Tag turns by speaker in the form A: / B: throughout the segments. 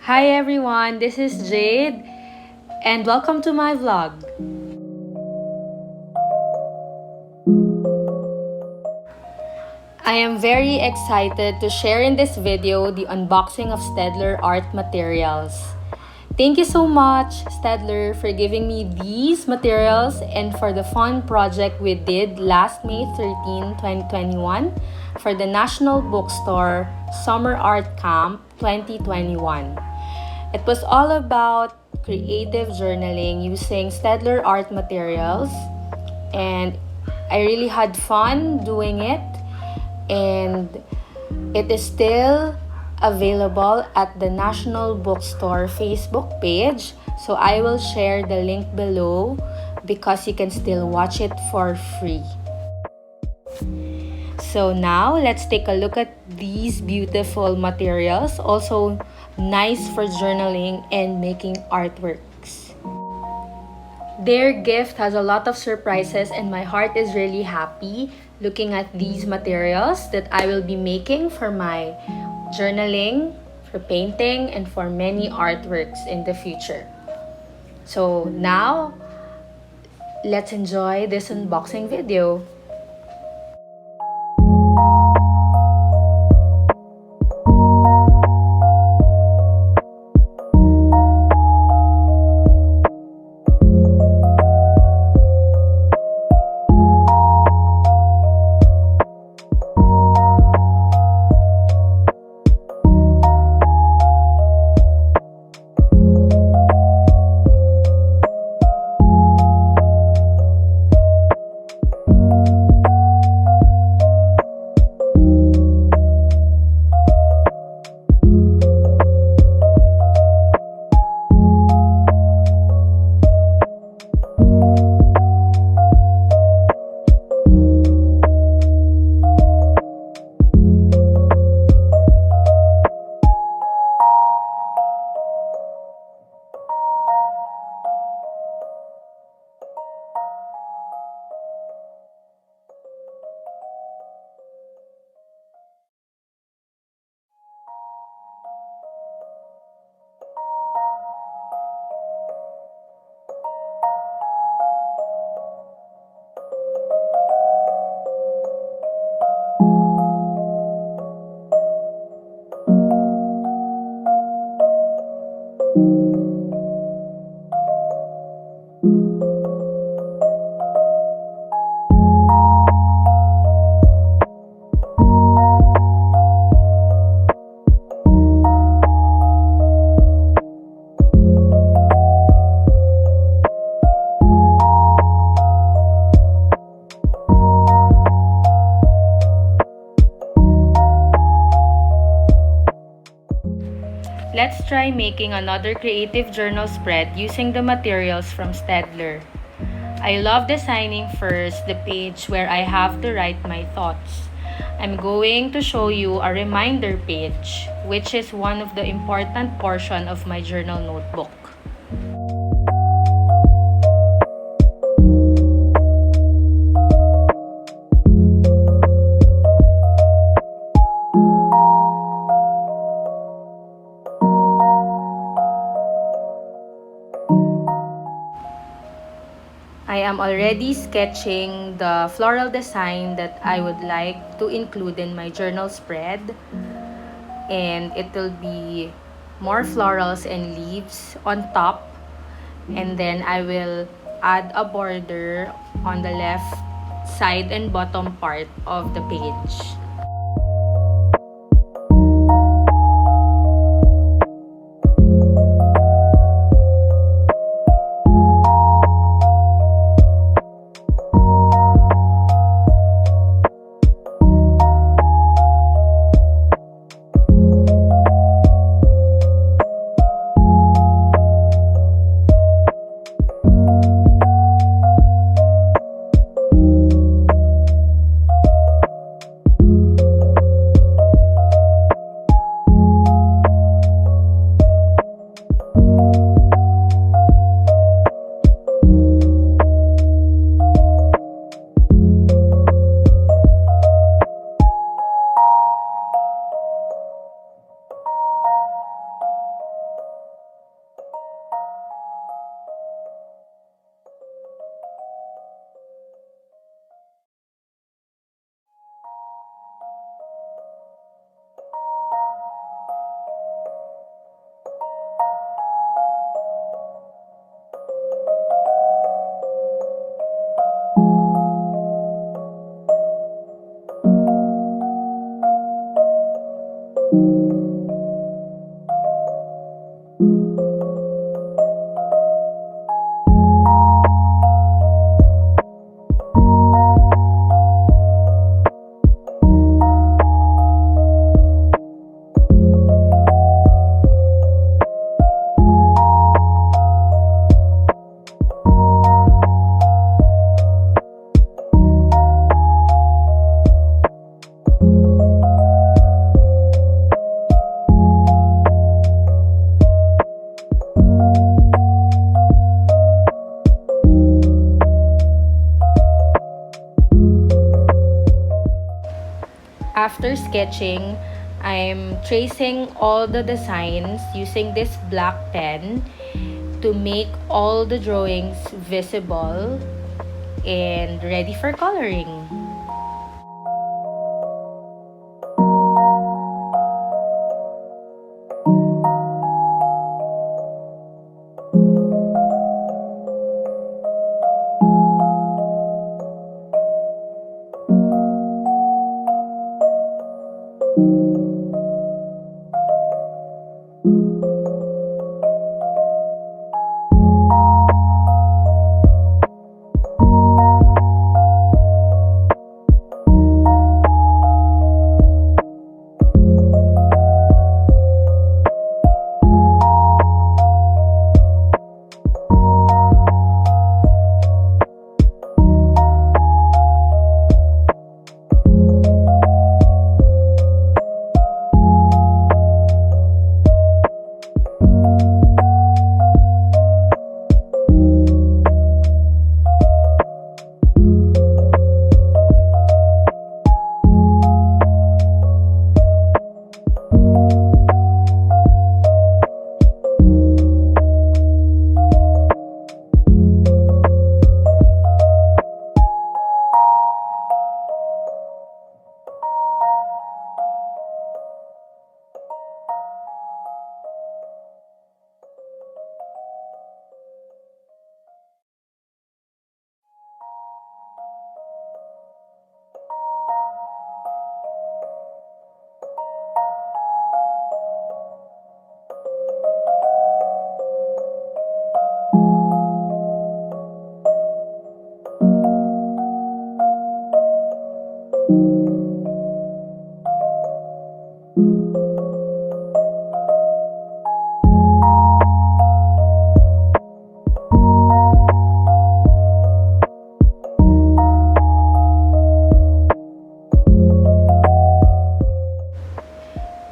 A: Hi everyone, this is Jade and welcome to my vlog. I am very excited to share in this video the unboxing of Staedtler art materials. Thank you so much, Staedtler, for giving me these materials and for the fun project we did last May 13, 2021 for the National Bookstore Summer Art Camp 2021. It was all about creative journaling using Staedtler art materials, and I really had fun doing it, and it is still available at the National Bookstore Facebook page. So I will share the link below because you can still watch it for free. So now let's take a look at these beautiful materials, also nice for journaling and making artworks. Their gift has a lot of surprises and my heart is really happy looking at these materials that I will be making for my journaling, for painting, and for many artworks in the future. So now, let's enjoy this unboxing video. Let's try making another creative journal spread using the materials from Staedtler. I love designing first the page where I have to write my thoughts. I'm going to show you a reminder page, which is one of the important portion of my journal notebook. I am already sketching the floral design that I would like to include in my journal spread, and it will be more florals and leaves on top, and then I will add a border on the left side and bottom part of the page. after sketching, I'm tracing all the designs using this black pen to make all the drawings visible and ready for coloring.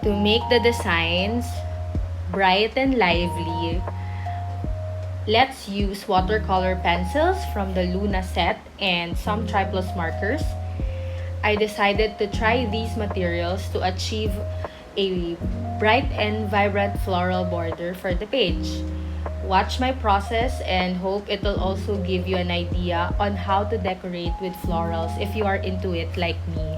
A: To make the designs bright and lively, let's use watercolor pencils from the Luna set and some triplus markers. I decided to try these materials to achieve a bright and vibrant floral border for the page. Watch my process and hope it will also give you an idea on how to decorate with florals if you are into it like me.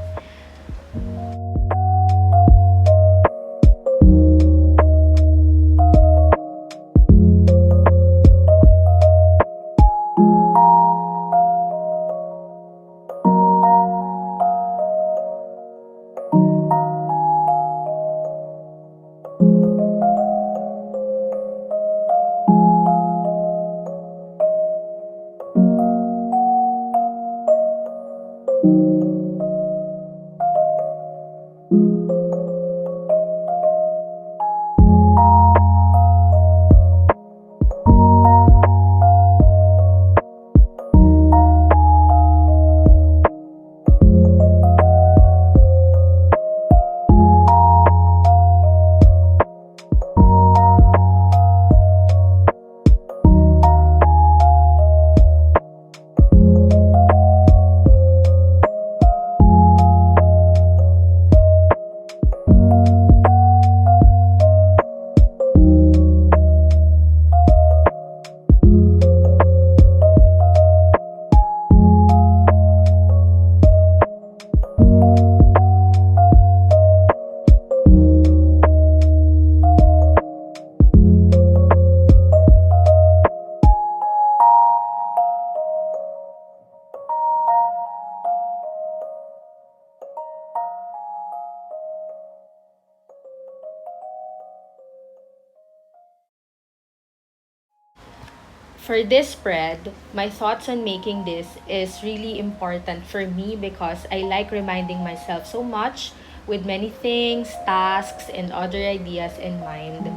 A: For this spread, my thoughts on making this is really important for me because I like reminding myself so much with many things, tasks, and other ideas in mind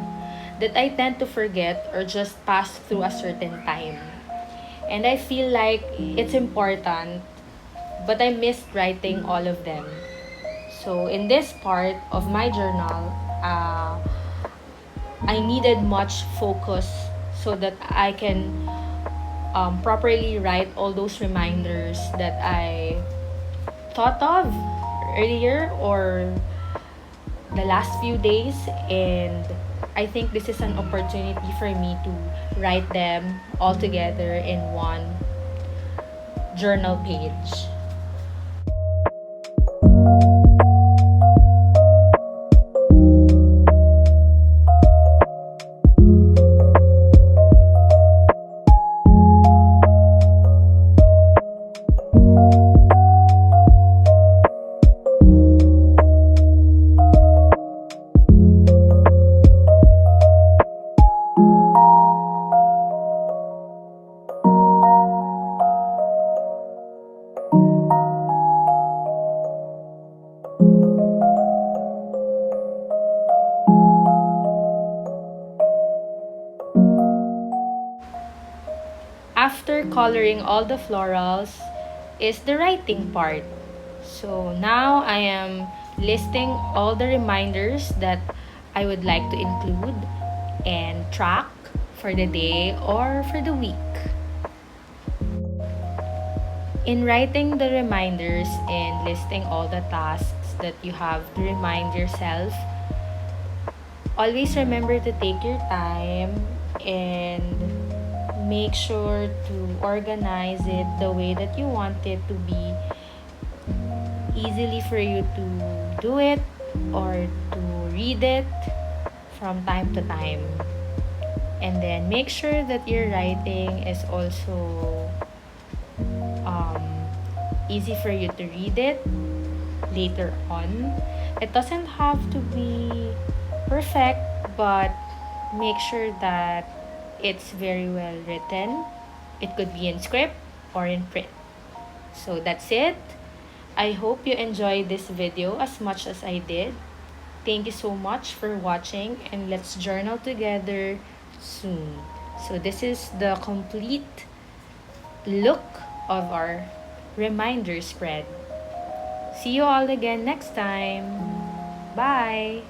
A: that I tend to forget or just pass through a certain time. And I feel like it's important, but I missed writing all of them. So in this part of my journal, I needed much focus so that I can properly write all those reminders that I thought of earlier or the last few days, and I think this is an opportunity for me to write them all together in one journal page. After coloring all the florals is the writing part. So now I am listing all the reminders that I would like to include and track for the day or for the week. In writing the reminders and listing all the tasks that you have to remind yourself, always remember to take your time and make sure to organize it the way that you want it to be easily for you to do it or to read it from time to time. And then make sure that your writing is also easy for you to read it later on. It doesn't have to be perfect, but make sure that it's very well written. It could be in script or in print. So that's it. I hope you enjoyed this video as much as I did. Thank you so much for watching, and let's journal together soon. So this is the complete look of our reminder spread. See you all again next time. Bye!